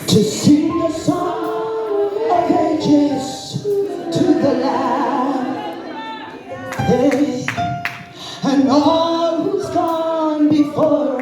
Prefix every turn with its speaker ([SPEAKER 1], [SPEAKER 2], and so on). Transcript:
[SPEAKER 1] to sing the song of ages to the Lamb. Hey, and all who's gone before